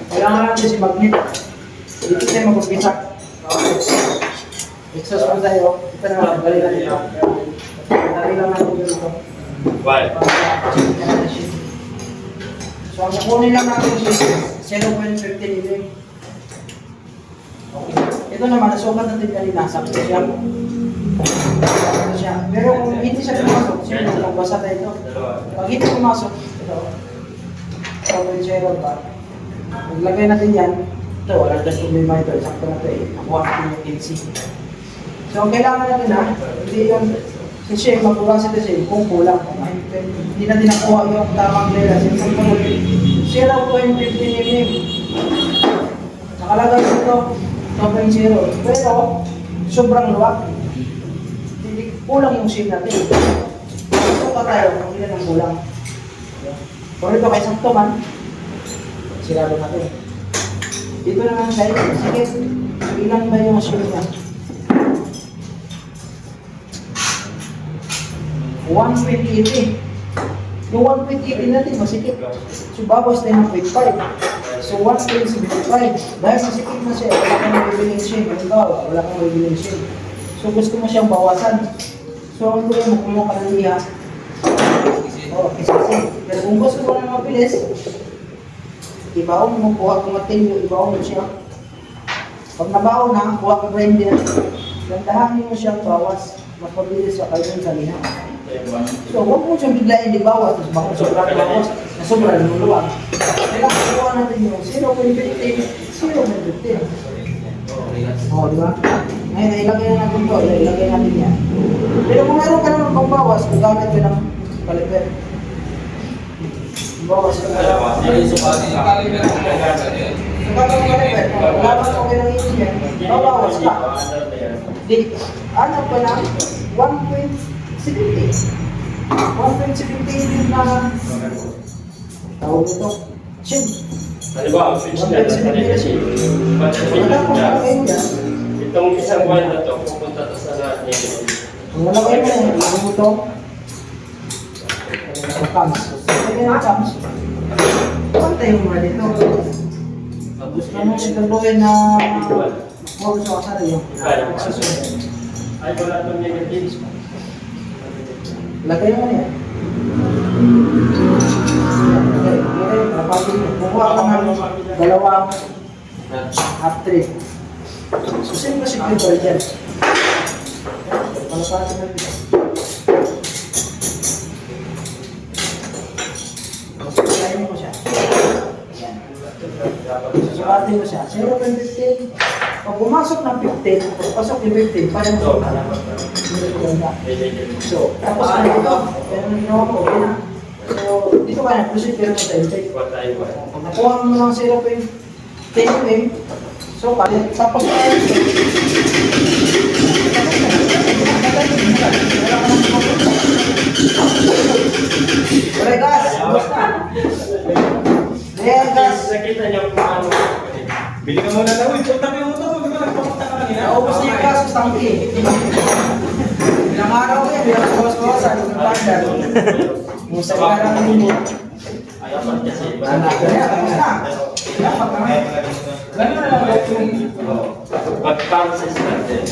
Kailangan natin si magnet. Dito tayo mag-umpisa. Exhaust mo tayo. Ito na, balik natin ito. Dali lang natin dito. Why? So, ang kukunin lang natin siya 0.15 mm. Okay. Ito naman, nasukat natin kanina. Sakto siya. Sakto siya. Pero kung hindi siya pumasok, siyempre, magbasa tayo ito. Pag hindi pumasok, ito. 0.0 pa. Maglagay natin yan. Ito, walang gas problema ito. Sakto na ito eh. Nakuha natin yung LC. So, ang kailangan natin ha, hindi yung kasi magkuha sa kasi kung kulang. Hindi natin nakuha yung tamang lelas. Yung pagpunod, 0.15 mm. Nakalagay dito, 2.0. Pero, sobrang luwag. Hindi kulang yung shape natin. Ito pa tayo, kung ilan ang kulang. Kung ito kay sakto man, sirado natin. Dito naman tayo, sige, ilan ba yung shape niya? 1.80. Yung 1.80 natin, masikip. So, bawas tayo ng 0.5. So, 1.75. Dahil masikip na siya, wala kang mabibiling shade. Halimbawa, wala kang mabibiling shade. So, gusto mo siyang bawasan. So, ang gawin mo, kumuha ka ng liha. O, kisasi. Pero kung gusto mo na mabilis, ibaon mo, kuha kung matin, ibaon mo siya. Pag nabaon na, kuha ka grinder. Gandahanin mo siyang bawas. Mas mabilis sa kayo sa liha. So, huwag mo siyang biglain di bawas, tapos baka sobrang bawas, na sobrang luluwag. Kailangan kuha natin yung 0.15, 0.15. O, di ba? Ngayon, ilagay na natin ito, ilagay natin yan. Pero kung meron ka naman pang bawas, gagamit ka ng kaliper. Bawas ka na. Sukat ng kaliper, laban ko ng engineer, babawas ka. Di, ano pa na? 1.70 na tawag ito. Shin. Halimbawa, switch na natin siya. Itong isang buwan na ito, pupunta ito sa natin. Kung malagay mo yan, ilagay mo ito. Sa cams. Ilagay na cams. Pantay mo muna dito. Gusto mo siguraduhin na more sa kasara yung susunod. Ay, wala itong negatives. Lagay mo yan. Lagay. Kukuha ka ng dalawang half trip. Susin mo si Clipper dyan. Palapatin natin ito. Susukayin mo siya. Yan. Susukatin mo siya. 0.15. Pag pumasok ng 15, pag pasok yung 15, parang mo sa So, tapos na ito. Pero nang ginawa ko, okay na. So, dito ka na, proceed pero mo sa intake. Pag nakuha mo ng 0.10 mm, so, tapos na ito. Wala gas, basta. Ayan, gas. Nakita niyo kung ano. Bili ka muna daw, utang yung utang, huwag ka nagpapunta ka kanina. Naubos niya yung gas sa tangki. Ilang araw ko yan, bilang bawas-bawasan, yung partner. Musa ka lang ng minit. Ayaw pa kasi. Anak, kaya, tapos na. Dapat naman. Ganun na lang yung Pag-process natin.